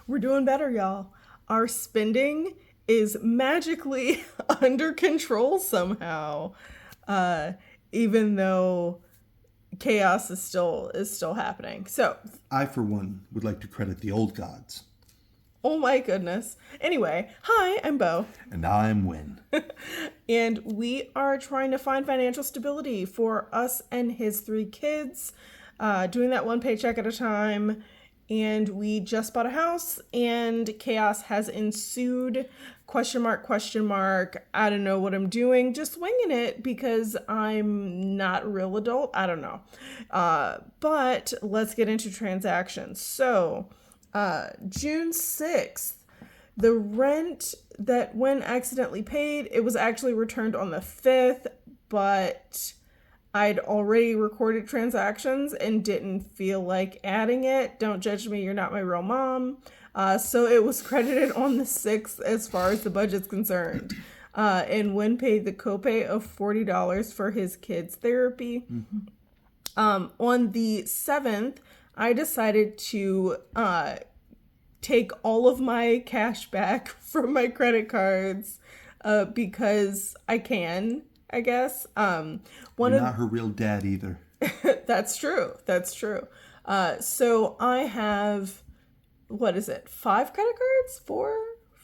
We're doing better, y'all. Our spending is magically under control somehow, uh, even though chaos is still happening. So, I, for one, would like to credit the old gods. oh my goodness. Anyway, hi, I'm Bo. And I'm Win. And we are trying to find financial stability for us and his 3 kids, doing that one paycheck at a time. And we just bought a house and chaos has ensued. Question mark, question mark. I don't know what I'm doing. Just winging it because I'm not a real adult. I don't know. But let's get into transactions. So, June 6th, the rent that when accidentally paid, it was actually returned on the 5th, but I'd already recorded transactions and didn't feel like adding it. Don't judge me, you're not my real mom. So it was credited on the 6th as far as the budget's concerned. And Win paid the copay of $40 for his kids' therapy. On the 7th, I decided to take all of my cash back from my credit cards because I can, I guess. You're not her real dad either. That's true. That's true. So I have, 5 credit cards? Four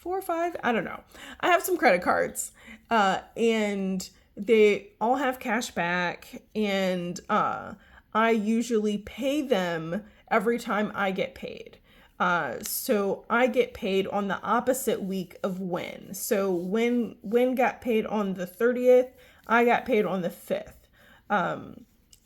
or 5? I don't know. I have some credit cards, and they all have cash back, and I usually pay them every time I get paid. So I get paid on the opposite week of Win. So when got paid on the 30th, I got paid on the 5th.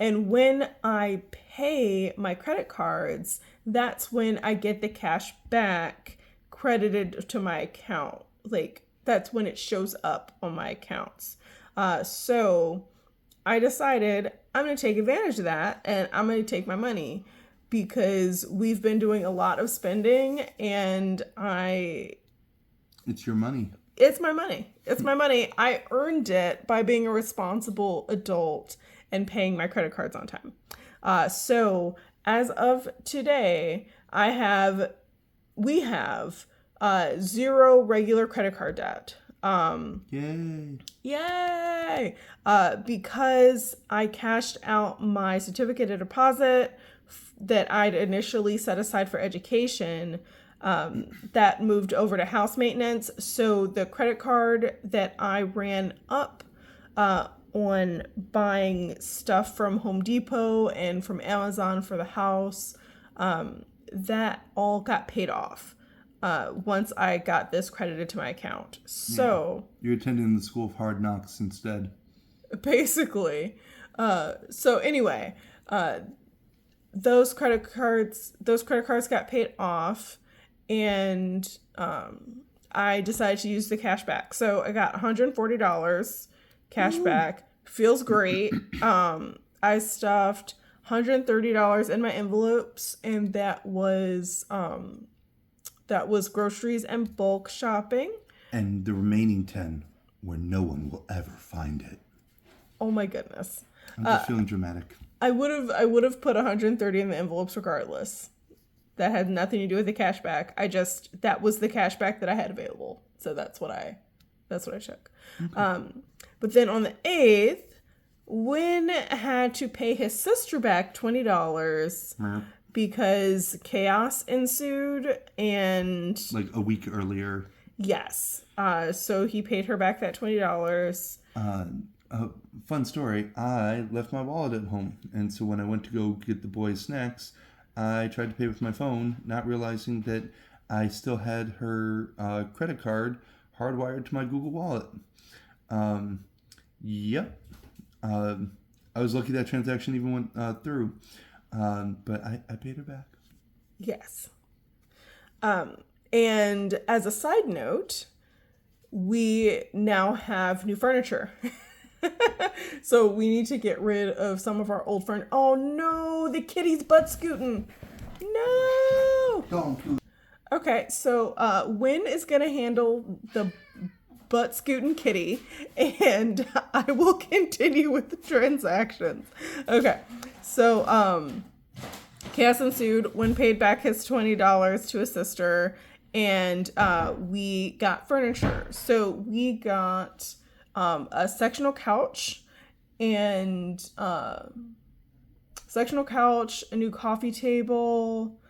And when I pay my credit cards, that's when I get the cash back credited to my account. Like, that's when it shows up on my accounts. So I decided I'm going to take advantage of that and I'm going to take my money because we've been doing a lot of spending and It's your money. It's my money. It's my money. I earned it by being a responsible adult and paying my credit cards on time. So as of today, we have 0 regular credit card debt. Yay! Because I cashed out my certificate of deposit that I'd initially set aside for education. That moved over to house maintenance. So the credit card that I ran up on buying stuff from Home Depot and from Amazon for the house, that all got paid off once I got this credited to my account. So you're attending the School of Hard Knocks instead. Basically. So anyway, those credit cards got paid off. And I decided to use the cash back. So I got $140 cash back. Feels great. I stuffed $130 in my envelopes, and that was groceries and bulk shopping. And the remaining 10 where no one will ever find it. Oh my goodness. I'm just feeling dramatic. I would have put 130 in the envelopes regardless. That had nothing to do with the cash back. That was the cash back that I had available. So that's what I took. Okay. But then on the 8th, Win had to pay his sister back $20 because chaos ensued and like a week earlier. Yes. So he paid her back that $20. Fun story. I left my wallet at home. And so when I went to go get the boys snacks, I tried to pay with my phone, not realizing that I still had her credit card hardwired to my Google Wallet. Yep. I was lucky that transaction even went through. But I paid her back. Yes. And as a side note, we now have new furniture. So we need to get rid of some of our old furniture. Oh no, the kitty's butt scooting. No. Don't. Okay, so Win is gonna handle the butt scooting kitty, and I will continue with the transactions. Okay, so Chaos ensued when paid back his $20 to his sister, and we got furniture. So we got a sectional couch and a new coffee table,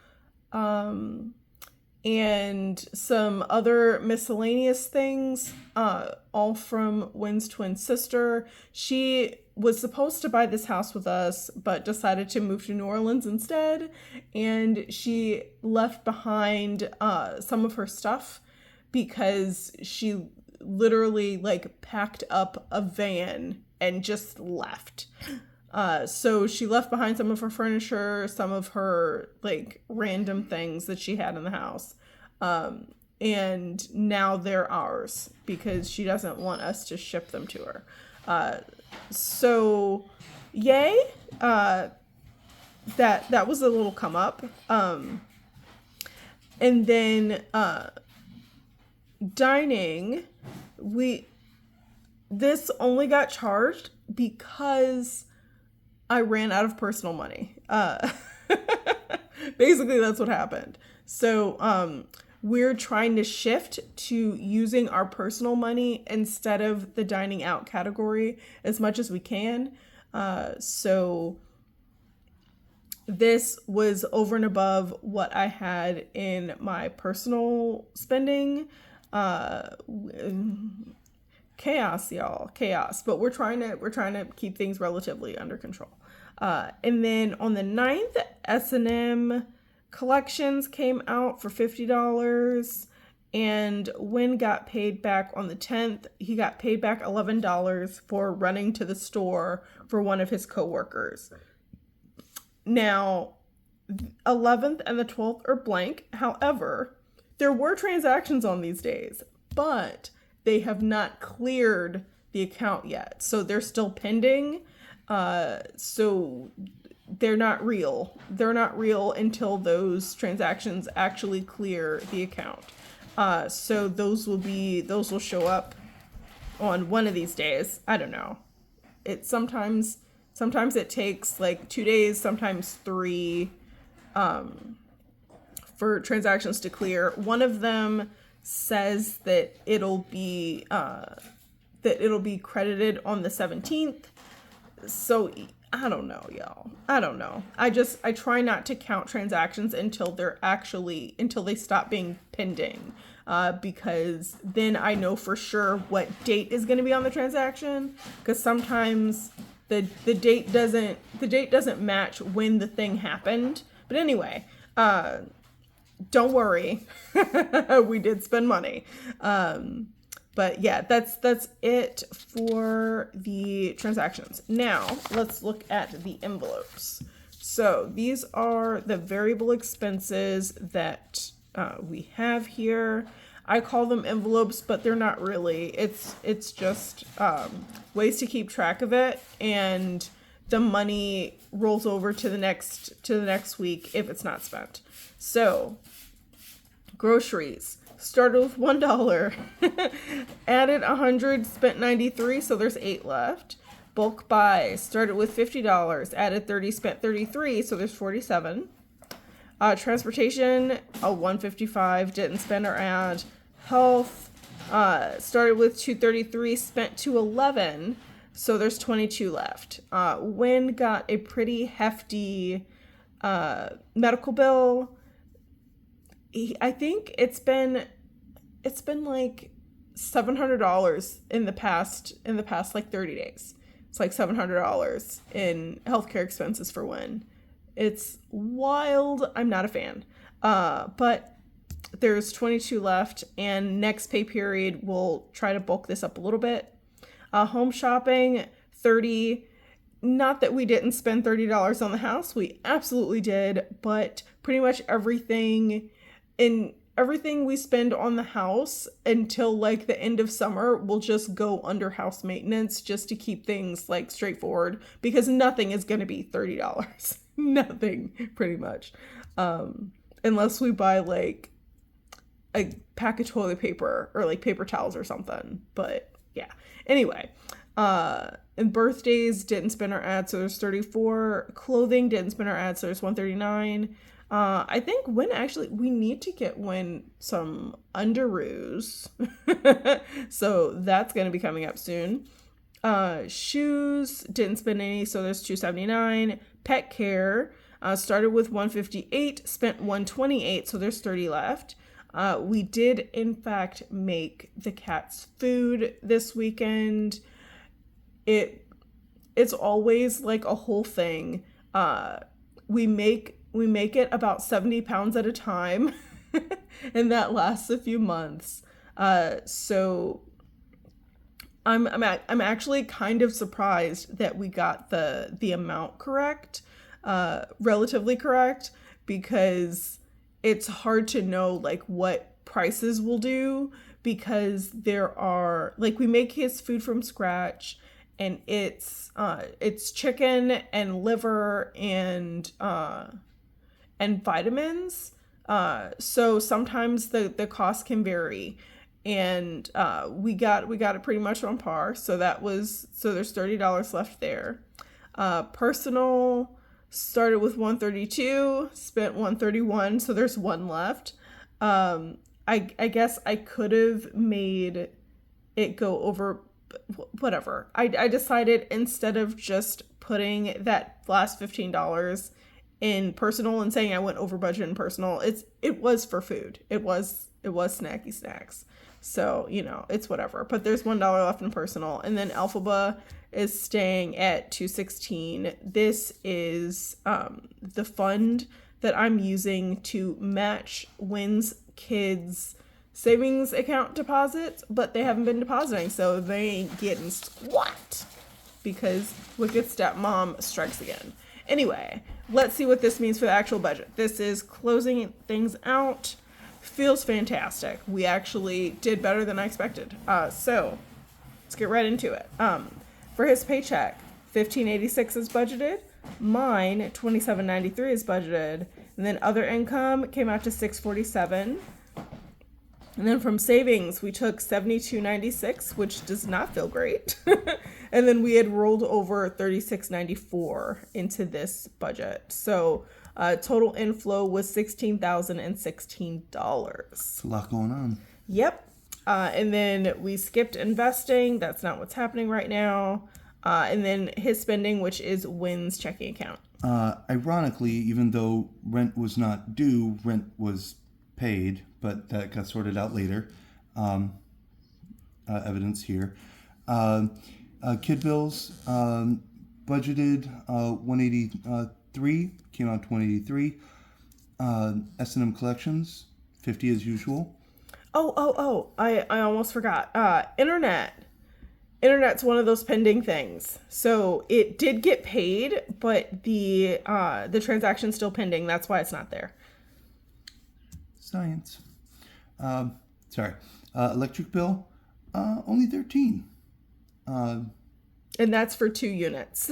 and some other miscellaneous things, all from Wynn's twin sister. She was supposed to buy this house with us, but decided to move to New Orleans instead. And she left behind some of her stuff because she literally like packed up a van and just left. So she left behind some of her furniture, some of her like random things that she had in the house. And now they're ours because she doesn't want us to ship them to her. So yay. That was a little come up. And then, dining, this only got charged because I ran out of personal money. Basically that's what happened. So, we're trying to shift to using our personal money instead of the dining out category as much as we can. So this was over and above what I had in my personal spending. Chaos, y'all, chaos. But we're trying to keep things relatively under control. And then on the 9th, S&M collections came out for $50, and Wynn got paid back on the 10th. He got paid back $11 for running to the store for one of his coworkers. Now, 11th and the 12th are blank. However, there were transactions on these days, but they have not cleared the account yet. So they're still pending. So they're not real. They're not real until those transactions actually clear the account. So those will show up on one of these days. I don't know. It sometimes it takes like 2 days, sometimes 3, for transactions to clear. One of them says that it'll be credited on the 17th. So I don't know, y'all. I don't know. I try not to count transactions until they stop being pending, because then I know for sure what date is going to be on the transaction. Because sometimes the date doesn't match when the thing happened. But anyway, don't worry, we did spend money. But yeah, that's it for the transactions. Now, let's look at the envelopes. So these are the variable expenses that we have here. I call them envelopes, but they're not really. It's just ways to keep track of it, and the money rolls over to the next week if it's not spent. So, groceries. Started with $1, added 100, spent 93, so there's 8 left. Bulk buy, started with $50, added 30, spent 33, so there's 47. Transportation, a 155, didn't spend or add. Health, started with 233, spent 211, so there's 22 left. Wynn got a pretty hefty medical bill. I think it's been like $700 in the past like 30 days. It's like $700 in healthcare expenses for Wynn. It's wild. I'm not a fan. But there's 22 left, and next pay period we'll try to bulk this up a little bit. Home shopping, 30. Not that we didn't spend $30 on the house. We absolutely did, but pretty much everything we spend on the house until like the end of summer will just go under house maintenance just to keep things like straightforward, because nothing is going to be $30. Nothing, pretty much. Unless we buy like a pack of toilet paper or like paper towels or something. But yeah. Anyway, And birthdays didn't spend our ad, so there's 34. Clothing didn't spend our ad, so there's 139. I think we need to get some underoos. So that's going to be coming up soon. Shoes didn't spend any, so there's 279. Pet care started with 158, spent 128, so there's 30 left. We did in fact make the cats food this weekend. It's always like a whole thing. We make it about 70 pounds at a time, and that lasts a few months. So I'm actually kind of surprised that we got the amount correct, relatively correct, because it's hard to know like what prices will do, because there are like, we make his food from scratch, and it's chicken and liver and vitamins. So sometimes the cost can vary, and we got it pretty much on par. So there's $30 left there. Personal started with 132, spent 131, so there's one left. I guess I could have made it go over, whatever. I decided, instead of just putting that last $15 in personal and saying I went over budget in personal, it was for food. It was snacky snacks. So, it's whatever. But there's $1 left in personal. And then Alphaba is staying at 216. This is the fund that I'm using to match Wynn's kids' savings account deposits, but they haven't been depositing, so they ain't getting squat because wicked stepmom strikes again. Anyway, let's see what this means for the actual budget. This is closing things out. Feels fantastic. We actually did better than I expected. So let's get right into it. For his paycheck, $1,586 is budgeted. Mine, $2,793 is budgeted. And then other income came out to $647. And then from savings, we took $72.96, which does not feel great. And then we had rolled over $36.94 into this budget. So total inflow was $16,016. It's a lot going on. Yep. And then we skipped investing. That's not what's happening right now. And then his spending, which is Wynn's checking account. Ironically, even though rent was not due, rent was paid, but that got sorted out later. Evidence here. Kid bills, budgeted 183, came out 183. S&M collections, 50 as usual. I almost forgot. Internet's one of those pending things. So it did get paid, but the transaction's still pending. That's why it's not there. Science. Electric bill, only 13. And that's for 2 units.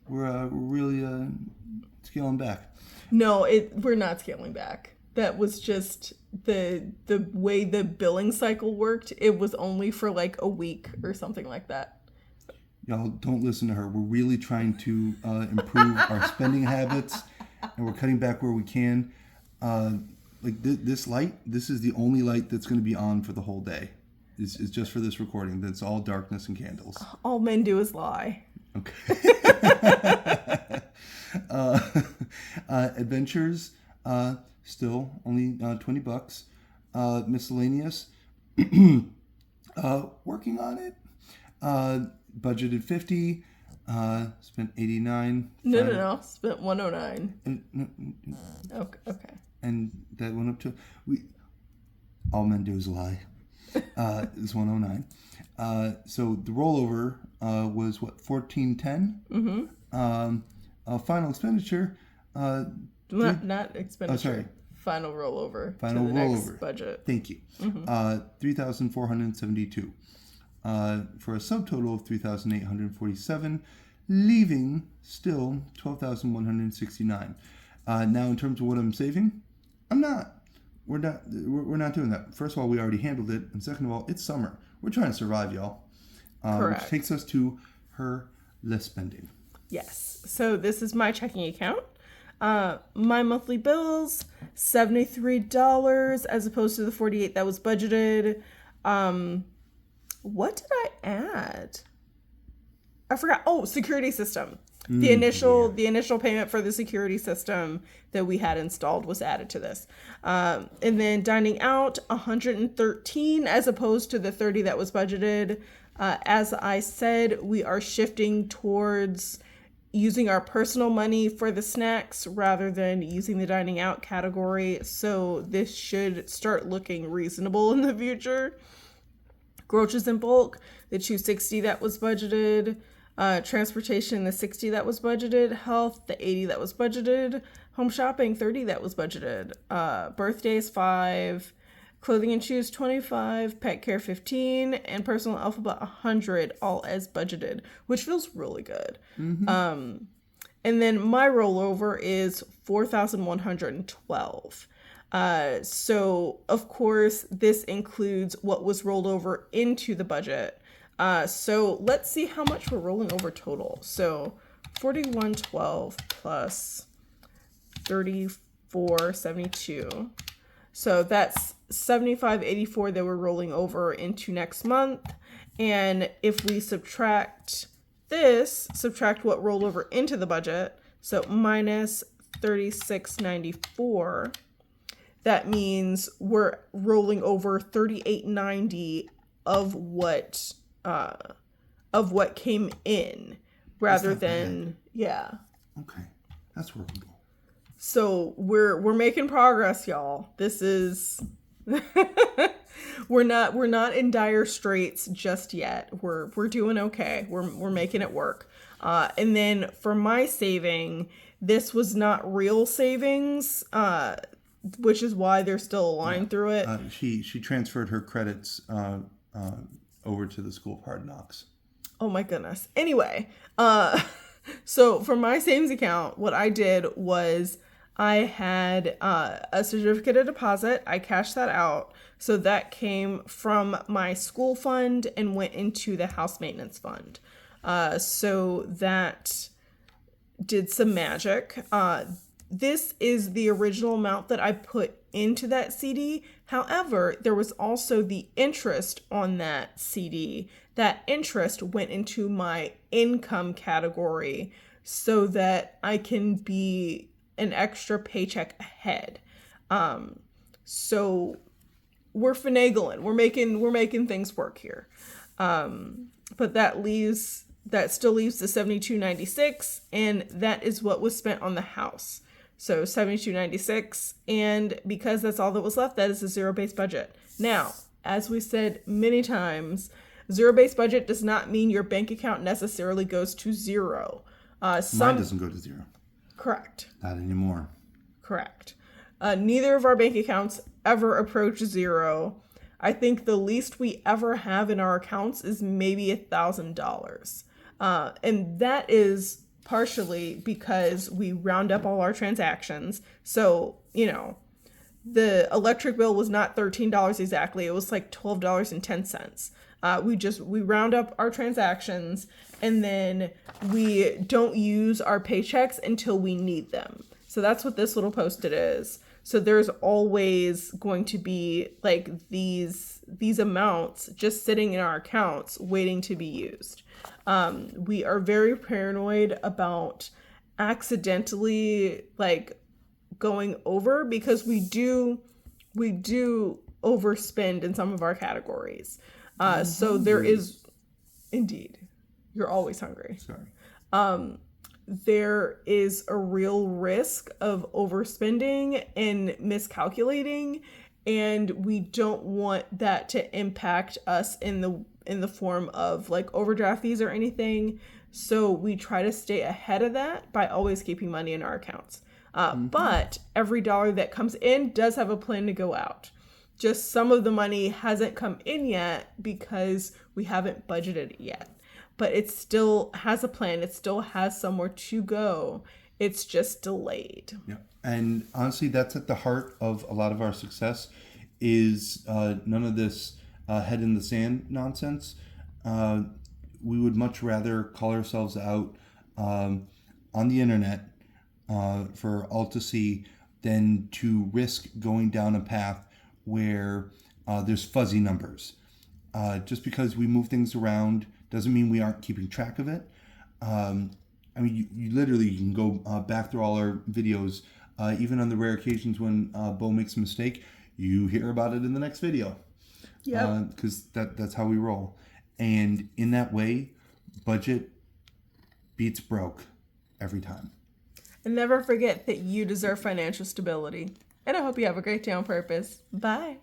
We're really scaling back. No, we're not scaling back. That was just the way the billing cycle worked. It was only for like a week or something like that. Y'all don't listen to her. We're really trying to improve our spending habits, and we're cutting back where we can. This light, this is the only light that's going to be on for the whole day. It's just for this recording. That's all darkness and candles. All men do is lie. Okay. Adventures, still only $20. Miscellaneous, working on it. Budgeted 50. Spent 89. No. Spent 109. Okay. And that went up to all men do is lie. Is 109. So the rollover was what, 1410. Mm-hmm. Final expenditure. Not expenditure. Oh, sorry. Final rollover. Final to the rollover. Next budget. Thank you. Mm-hmm. 3,472. For a subtotal of 3,847, leaving still 12,169. Now, in terms of what I'm saving, I'm not. We're not doing that. First of all, we already handled it, and second of all, it's summer. We're trying to survive, y'all. which Correct. takes us to her list spending. Yes. So this is my checking account. My monthly bills, $73 as opposed to the $48 that was budgeted. What did I add? I forgot. Oh, security system. The initial payment for the security system that we had installed was added to this. And then dining out, 113 as opposed to the 30 that was budgeted. As I said, we are shifting towards using our personal money for the snacks rather than using the dining out category. So this should start looking reasonable in the future. Groceries in bulk, the $260 that was budgeted. Transportation, the $60 that was budgeted. Health, the $80 that was budgeted. Home shopping, $30 that was budgeted. Birthdays, $5. Clothing and shoes, $25. Pet care, $15. And personal alphabet, $100, all as budgeted, which feels really good. Mm-hmm. And then my rollover is $4,112. So of course this includes what was rolled over into the budget. So let's see how much we're rolling over total. So 4112 plus 3472. So that's 7584 that we're rolling over into next month. And if we subtract what rolled over into the budget, so minus 3694, that means we're rolling over 3890 of what came in rather than bad. Okay, that's workable. So we're making progress, y'all. This is we're not in dire straits just yet. We're doing okay. We're making it work. And then for my saving, this was not real savings, which is why there's still a line through it. She transferred her credits over to the School of Hard Knocks. Oh my goodness. Anyway, so for my savings account, what I did was I had a certificate of deposit. I cashed that out. So that came from my school fund and went into the house maintenance fund. So that did some magic. This is the original amount that I put into that CD. However, there was also the interest on that CD. That interest went into my income category so that I can be an extra paycheck ahead. So we're finagling. We're making things work here. But that still leaves the $72.96, and that is what was spent on the house. So $72.96, and because that's all that was left, that is a zero-based budget. Now, as we said many times, zero-based budget does not mean your bank account necessarily goes to zero. Mine doesn't go to zero. Correct. Not anymore. Correct. Neither of our bank accounts ever approach zero. I think the least we ever have in our accounts is maybe $1,000. And that is partially because we round up all our transactions. So, the electric bill was not $13 exactly. It was like $12.10. We round up our transactions, and then we don't use our paychecks until we need them. So that's what this little post-it is. So there's always going to be like these amounts just sitting in our accounts waiting to be used. We are very paranoid about accidentally like going over, because we do overspend in some of our categories. So there is, indeed, you're always hungry. Sorry. There is a real risk of overspending and miscalculating, and we don't want that to impact us in the form of like overdraft fees or anything. So we try to stay ahead of that by always keeping money in our accounts. But every dollar that comes in does have a plan to go out. Just some of the money hasn't come in yet because we haven't budgeted it yet. But it still has a plan. It still has somewhere to go. It's just delayed. Yeah. And honestly, that's at the heart of a lot of our success is none of this head in the sand nonsense. we would much rather call ourselves out on the internet for all to see than to risk going down a path where there's fuzzy numbers. Just because we move things around doesn't mean we aren't keeping track of it. I mean, you literally can go back through all our videos, even on the rare occasions when Bo makes a mistake, you hear about it in the next video. Yep. Because that's how we roll. And in that way, budget beats broke every time. And never forget that you deserve financial stability. And I hope you have a great day on purpose. Bye.